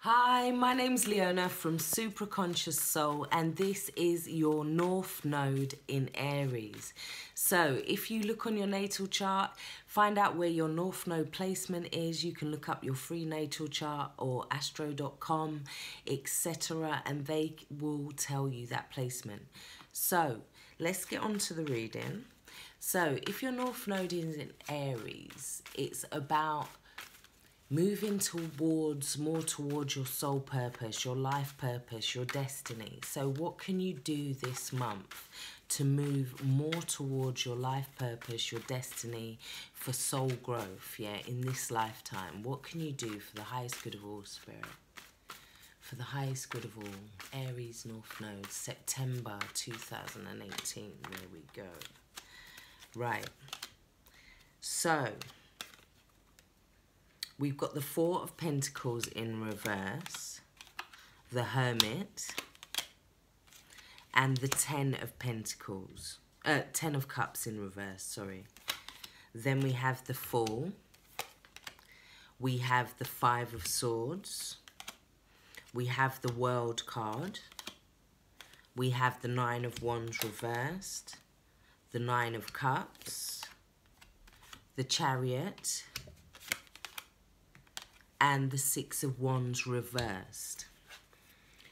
Hi, my name's Leona from Supra Conscioussoul, and this is your North Node in Aries. So if you look on your natal chart, find out where your North Node placement is. You can look up your free natal chart or astro.com, etc., and they will tell you that placement. So let's get on to the reading. So if your North Node is in Aries, it's about moving more towards your soul purpose, your life purpose, your destiny. So what can you do this month to move more towards your life purpose, your destiny, for soul growth, in this lifetime? What can you do for the highest good of all, Spirit? For the highest good of all. Aries North Node, September 2018. There we go. Right. So we've got the Four of Pentacles in reverse, the Hermit, and the Ten of Pentacles. Ten of Cups in reverse, sorry. Then we have the Fool. We have the Five of Swords. We have the World card. We have the Nine of Wands reversed. The Nine of Cups. The Chariot. And the Six of Wands reversed.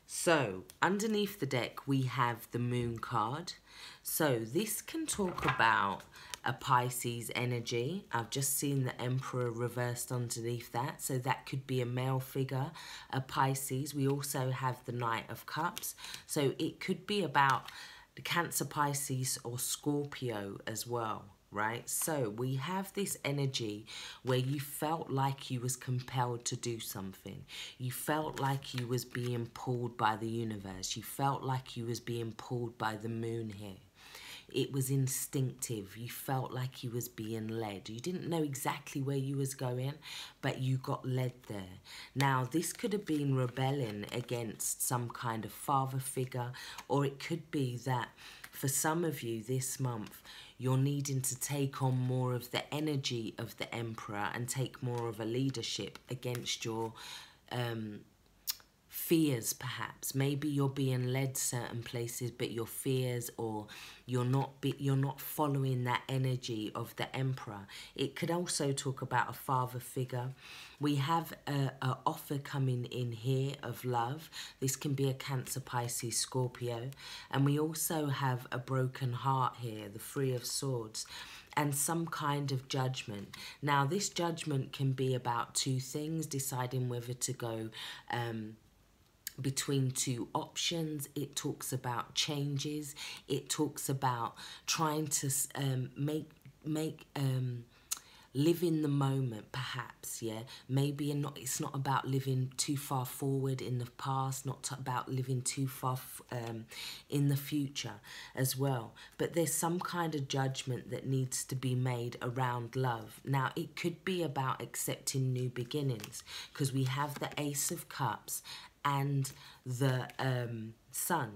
So underneath the deck we have the Moon card. So this can talk about a Pisces energy. I've just seen the Emperor reversed underneath that, so that could be a male figure, a Pisces. We also have the Knight of Cups, so it could be about the Cancer, Pisces, or Scorpio as well. Right, so we have this energy where you felt like you was compelled to do something. You felt like you was being pulled by the universe. You felt like you was being pulled by the moon here. It was instinctive. You felt like you was being led. You didn't know exactly where you was going, but you got led there. Now, this could have been rebelling against some kind of father figure, or it could be that for some of you this month, you're needing to take on more of the energy of the Emperor and take more of a leadership against your fears, perhaps. Maybe you're being led certain places, but your fears, or you're not following that energy of the Emperor. It could also talk about a father figure. We have a offer coming in here of love. This can be a Cancer, Pisces, Scorpio. And we also have a broken heart here, the Three of Swords, and some kind of judgment. Now, this judgment can be about two things: deciding whether to go between two options. It talks about changes. It talks about trying to live in the moment, perhaps, maybe it's not about living too far forward in the past, not about living too far in the future as well. But there's some kind of judgment that needs to be made around love. Now, it could be about accepting new beginnings, because we have the Ace of Cups and the Sun.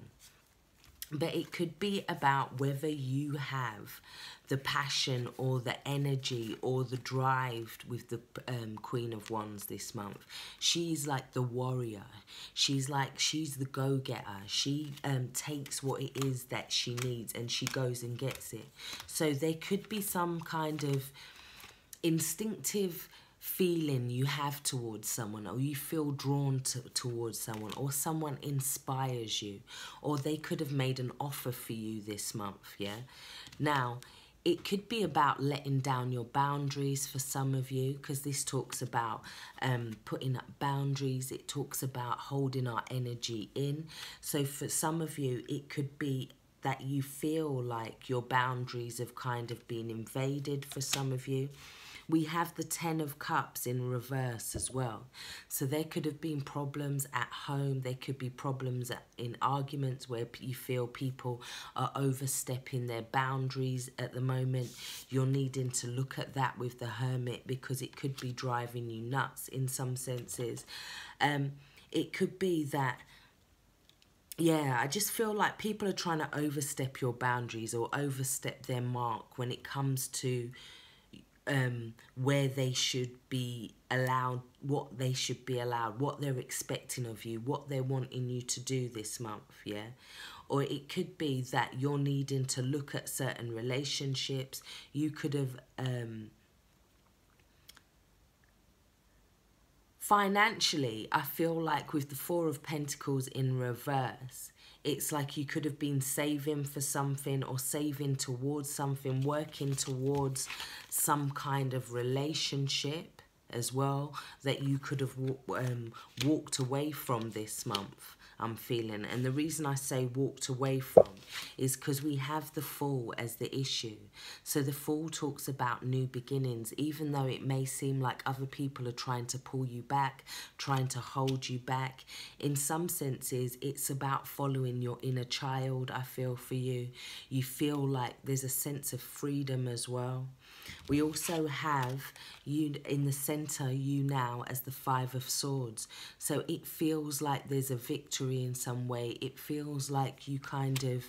But it could be about whether you have the passion or the energy or the drive with the Queen of Wands this month. She's like the warrior. She's the go-getter. She takes what it is that she needs and she goes and gets it. So there could be some kind of instinctive feeling you have towards someone, or you feel drawn towards someone, or someone inspires you, or they could have made an offer for you this month. Now, it could be about letting down your boundaries for some of you, because this talks about putting up boundaries. It talks about holding our energy in. So for some of you, it could be that you feel like your boundaries have kind of been invaded for some of you. We have the Ten of Cups in reverse as well. So there could have been problems at home. There could be problems in arguments where you feel people are overstepping their boundaries at the moment. You're needing to look at that with the Hermit, because it could be driving you nuts in some senses. It could be that, I just feel like people are trying to overstep your boundaries or overstep their mark when it comes to where they should be allowed, what they should be allowed, what they're expecting of you, what they're wanting you to do this month, yeah? Or it could be that you're needing to look at certain relationships. You could have... financially, I feel like with the Four of Pentacles in reverse, it's like you could have been saving for something or saving towards something, working towards some kind of relationship as well that you could have walked away from this month, I'm feeling. And the reason I say walked away from is because we have the Fool as the issue. So the Fool talks about new beginnings, even though it may seem like other people are trying to pull you back, trying to hold you back. In some senses, it's about following your inner child, I feel, for you. You feel like there's a sense of freedom as well. We also have you in the center, you now as the Five of Swords. So it feels like there's a victory in some way. It feels like you kind of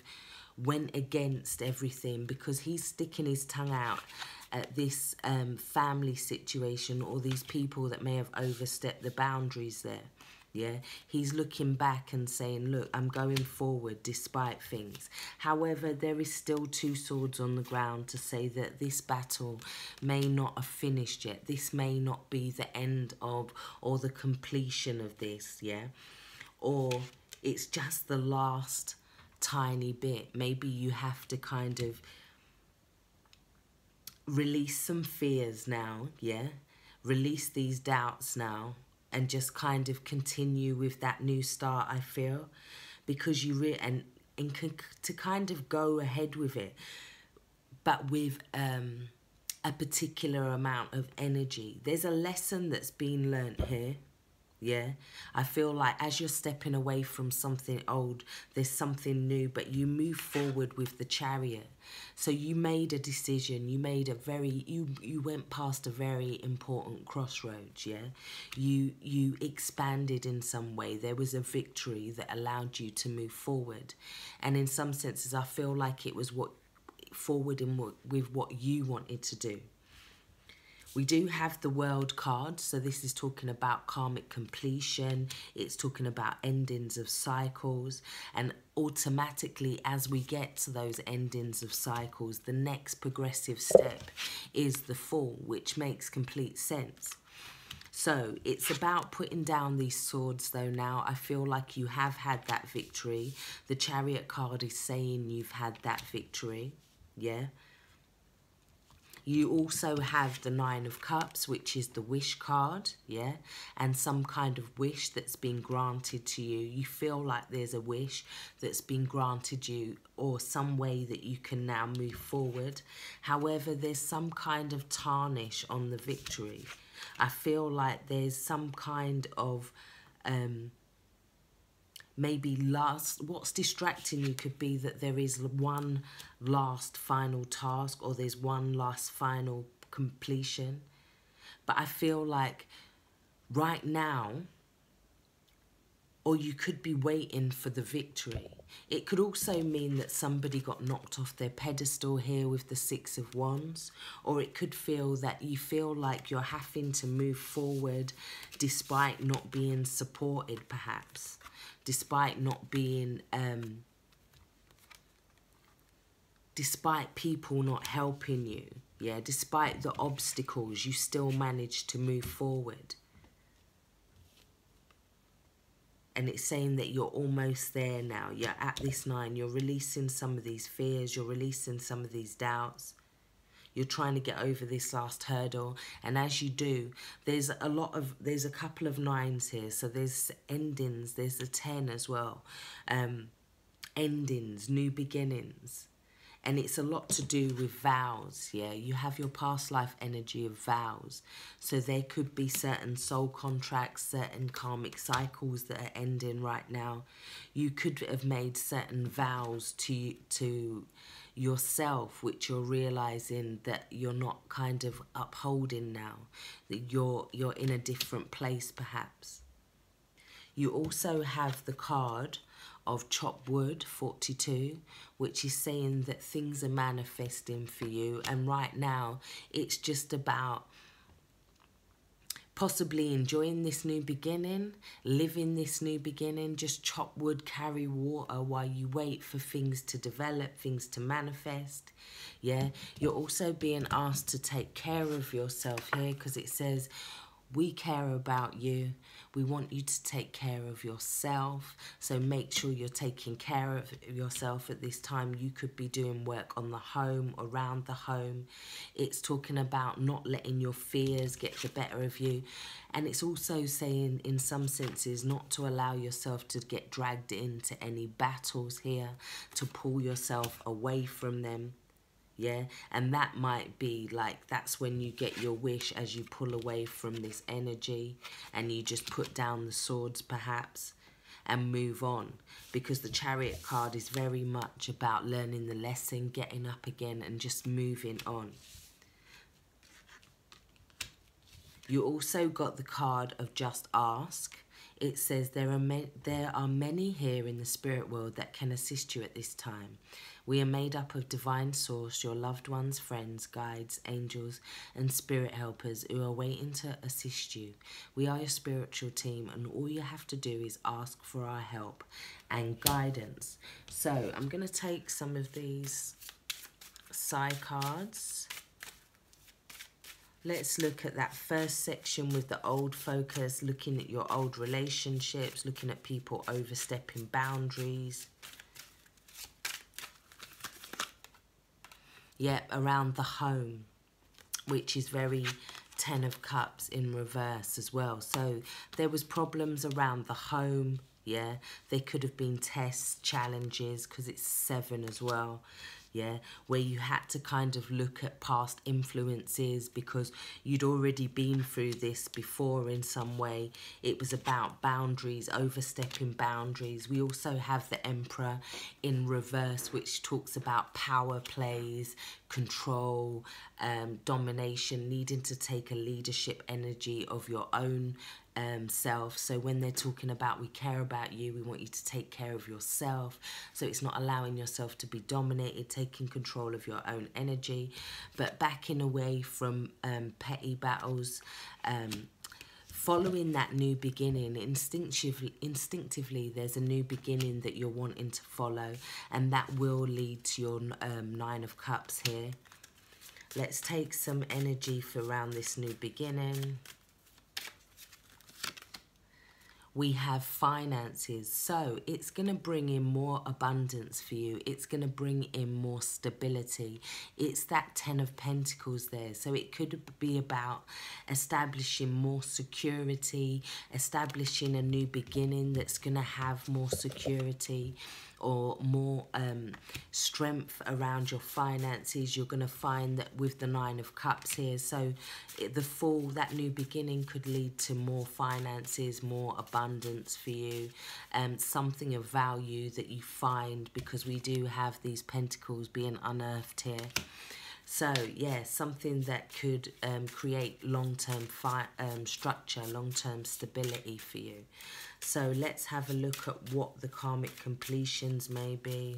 went against everything, because he's sticking his tongue out at this family situation, or these people that may have overstepped the boundaries there. Yeah, he's looking back and saying, look, I'm going forward despite things. However, there is still two swords on the ground to say that this battle may not have finished yet. This may not be the end of or the completion of this, yeah? Or it's just the last tiny bit. Maybe you have to kind of release some fears now, yeah? Release these doubts now, and just kind of continue with that new start, I feel, because you to kind of go ahead with it, but with a particular amount of energy. There's a lesson that's been learnt here. Yeah, I feel like as you're stepping away from something old, there's something new, but you move forward with the Chariot. So you made a decision, you made a very, you went past a very important crossroads, yeah? You expanded in some way. There was a victory that allowed you to move forward. And in some senses, I feel like it was forward with what you wanted to do. We do have the World card, so this is talking about karmic completion. It's talking about endings of cycles, and automatically as we get to those endings of cycles, the next progressive step is the Fall, which makes complete sense. So it's about putting down these swords though now. I feel like you have had that victory. The Chariot card is saying you've had that victory, yeah? You also have the Nine of Cups, which is the wish card, yeah? And some kind of wish that's been granted to you. You feel like there's a wish that's been granted you, or some way that you can now move forward. However, there's some kind of tarnish on the victory. I feel like there's some kind of... maybe what's distracting you could be that there is one last final task, or there's one last final completion. But I feel like right now, or you could be waiting for the victory. It could also mean that somebody got knocked off their pedestal here with the Six of Wands, or it could feel that you feel like you're having to move forward despite not being supported, perhaps. Despite not being, despite people not helping you, yeah, despite the obstacles, you still managed to move forward. And it's saying that you're almost there now. You're at this 9, you're releasing some of these fears, you're releasing some of these doubts. You're trying to get over this last hurdle, and as you do, there's a couple of 9s here. So there's endings, there's a 10 as well. Endings, new beginnings. And it's a lot to do with vows, yeah? You have your past life energy of vows. So there could be certain soul contracts, certain karmic cycles that are ending right now. You could have made certain vows to yourself, which you're realizing that you're not kind of upholding now. That you're in a different place, perhaps. You also have the card of chop wood 42, which is saying that things are manifesting for you, and right now it's just about possibly enjoying this new beginning, living this new beginning. Just chop wood, carry water while you wait for things to develop, things to manifest. Yeah, you're also being asked to take care of yourself here, because it says we care about you. We want you to take care of yourself. So make sure you're taking care of yourself at this time. You could be doing work on the home, around the home. It's talking about not letting your fears get the better of you. And it's also saying, in some senses, not to allow yourself to get dragged into any battles here, to pull yourself away from them. Yeah, and that might be like, that's when you get your wish, as you pull away from this energy and you just put down the swords perhaps and move on, because the Chariot card is very much about learning the lesson, getting up again and just moving on. You also got the card of Just Ask. It says there are many here in the spirit world that can assist you at this time. We are made up of divine source, your loved ones, friends, guides, angels, and spirit helpers who are waiting to assist you. We are your spiritual team, and all you have to do is ask for our help and guidance. So I'm going to take some of these side cards. Let's look at that first section with the old focus, looking at your old relationships, looking at people overstepping boundaries. Yep, around the home, which is very 10 of Cups in reverse as well. So there was problems around the home, yeah. There could have been tests, challenges, because it's 7 as well. Yeah, where you had to kind of look at past influences because you'd already been through this before in some way. It was about boundaries, overstepping boundaries. We also have the Emperor in reverse, which talks about power plays, control, domination, needing to take a leadership energy of your own self. So when they're talking about we care about you, we want you to take care of yourself. So it's not allowing yourself to be dominated, taking control of your own energy, but backing away from petty battles, following that new beginning. Instinctively there's a new beginning that you're wanting to follow, and that will lead to your 9 of Cups here. Let's take some energy for around this new beginning. We have finances, so it's going to bring in more abundance for you. It's going to bring in more stability. It's that 10 of Pentacles there, so it could be about establishing more security, establishing a new beginning that's going to have more security or more strength around your finances. You're going to find that with the 9 of Cups here, so the Fool, that new beginning could lead to more finances, more abundance for you, something of value that you find, because we do have these Pentacles being unearthed here. So yeah, something that could create long-term structure, long-term stability for you. So let's have a look at what the karmic completions may be.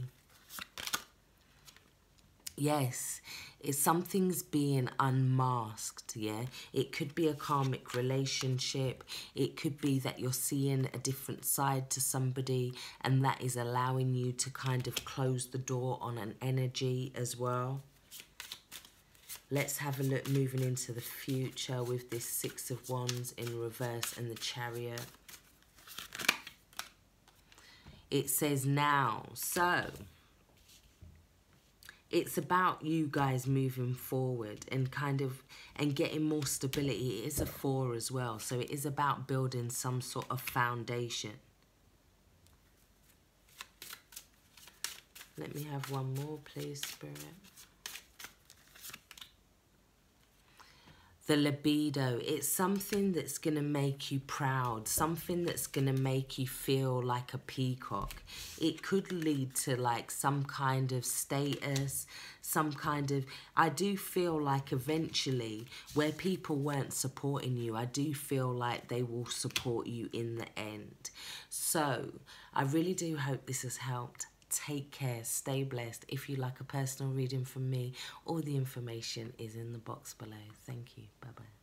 Yes, it's something's being unmasked, yeah? It could be a karmic relationship. It could be that you're seeing a different side to somebody, and that is allowing you to kind of close the door on an energy as well. Let's have a look moving into the future with this 6 of Wands in reverse and the Chariot. It says now, so it's about you guys moving forward and and getting more stability. It is a 4 as well, so it is about building some sort of foundation. Let me have one more, please, Spirit. the libido, it's something that's going to make you proud, something that's going to make you feel like a peacock. It could lead to like some kind of status, some kind of, I do feel like eventually where people weren't supporting you, I do feel like they will support you in the end. So I really do hope this has helped. Take care, stay blessed. If you like a personal reading from me, all the information is in the box below. Thank you. Bye bye.